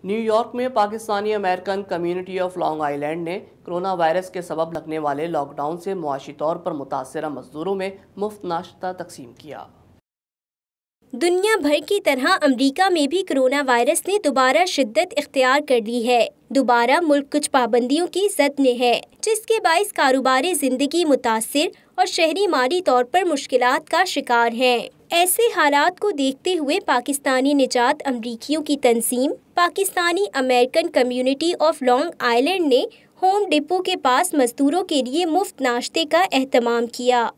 New York میں Pakistani American community of Long آئی لینڈ نے کرونا وائرس کے سبب لگنے والے لاک ڈاؤن سے معاشی طور پر متاثرہ مزدوروں میں مفت ناشتہ تقسیم کیا۔ دنیا بھر کی طرح امریکہ میں بھی کرونا وائرس نے دوبارہ شدت اختیار کر لی ہے۔ دوبارہ ملک کچھ پابندیوں کی زد میں ہے، جس کے باعث کاروباری زندگی متاثر اور شہری مالی طور پر مشکلات کا شکار ہیں۔ ایسے حالات کو دیکھتے ہوئے پاکستانی نژاد امریکیوں کی تنظیم Pakistani American community of Long آئی لینڈ نے ہوم ڈپو کے پاس مزدوروں کے لیے مفت ناشتے کا اہتمام کیا۔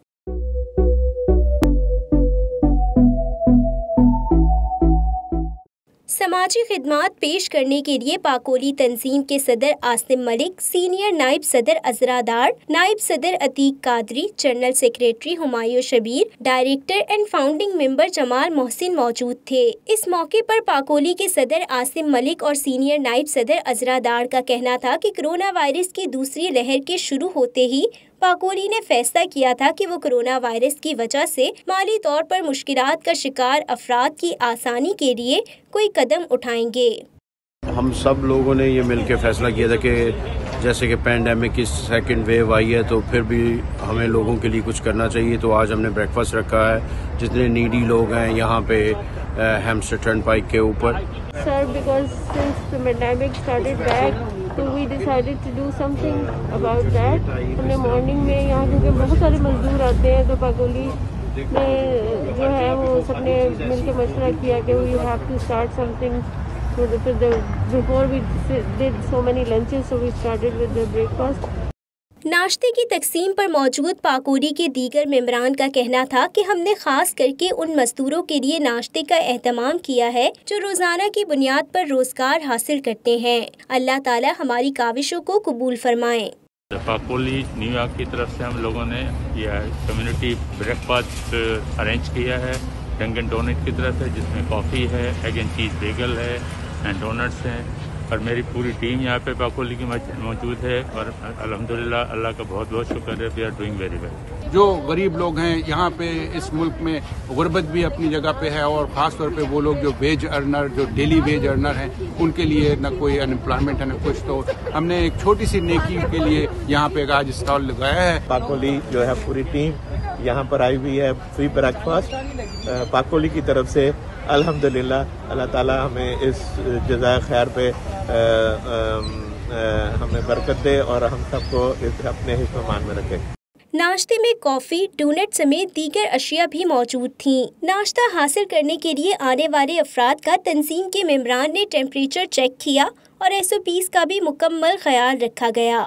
سماجی خدمات پیش کرنے کے لیے پاکولی تنظیم کے صدر عاصم ملک، سینئر نائب صدر عذرا ڈار، نائب صدر Atiq Qadri, general secretary Humayun Shabbir, director and founding member Jamal Mohsin موجود تھے۔ اس موقع پر پاکولی کے صدر عاصم ملک اور سینئر نائب صدر عذرا ڈار کا کہنا تھا کہ کرونا وائرس کی دوسری لہر کے شروع ہوتے ہی پاکولی نے فیصلہ کیا تھا کہ وہ کرونا وائرس کی وجہ سے مالی طور پر مشکلات کا شکار افراد کی آسانی کے لیے کوئی قدم اٹھائیں گے۔ ہم سب لوگوں نے یہ مل کے فیصلہ کیا تھا کہ جیسے کہ پینڈیمک کی سیکنڈ ویو آئی ہے تو پھر بھی ہمیں لوگوں کے لیے کچھ کرنا چاہیے، تو آج ہم نے بریک فاسٹ رکھا ہے جتنے نیڈی لوگ ہیں یہاں پہ ہیمسٹر ٹرن پائک کے اوپر۔ Sir, because since the pandemic started back, so we decided to do something about that. ہم نے مارننگ میں یہاں کیونکہ بہت سارے مزدور آتے ہیں تو پاکولی نے جو ہے وہ سب نے مل کے مشورہ کیا کہ we have to start something. So before we did so many lunches, so we started with the breakfast. ناشتے کی تقسیم پر موجود پاکولی کے دیگر ممبران کا کہنا تھا کہ ہم نے خاص کر کے ان مزدوروں کے لیے ناشتے کا اہتمام کیا ہے جو روزانہ کی بنیاد پر روزگار حاصل کرتے ہیں۔ اللہ تعالی ہماری کاوشوں کو قبول فرمائیں۔ پاکولی نیو یارک کی طرف سے ہم لوگوں نے یہ کمیونٹی بریک فاسٹ ارینج کیا ہے ڈنکن ڈونٹ کی طرف سے، جس میں کافی ہے، ایگ اینڈ چیز بیگل ہے اینڈ ڈونٹس ہیں، اور میری پوری ٹیم یہاں پہ پاکولی کی موجود ہے، اور الحمدللہ اللہ کا بہت بہت شکر ہے، we are doing very well. جو غریب لوگ ہیں یہاں پہ اس ملک میں، غربت بھی اپنی جگہ پہ ہے، اور خاص طور پہ وہ لوگ جو ویج ارنر، جو ڈیلی ویج ارنر ہیں، ان کے لیے نہ کوئی انمپلائمنٹ ہے نہ کچھ، تو ہم نے ایک چھوٹی سی نیکی کے لیے یہاں پہ آج اسٹال لگایا ہے۔ پاکولی جو ہے پوری ٹیم یہاں پر آئی ہوئی ہے فری بریک فاسٹ پاکولی کی طرف سے۔ الحمدللہ اللہ تعالی ہمیں اس جزائے خیر پہ ہمیں برکت دے اور ہم سب کو اپنے حفظ و امان میں رکھے۔ ناشتے میں کافی، ڈونٹ سمیت دیگر اشیاء بھی موجود تھیں۔ ناشتہ حاصل کرنے کے لیے آنے والے افراد کا تنظیم کے ممبران نے ٹیمپریچر چیک کیا اور SOPs کا بھی مکمل خیال رکھا گیا۔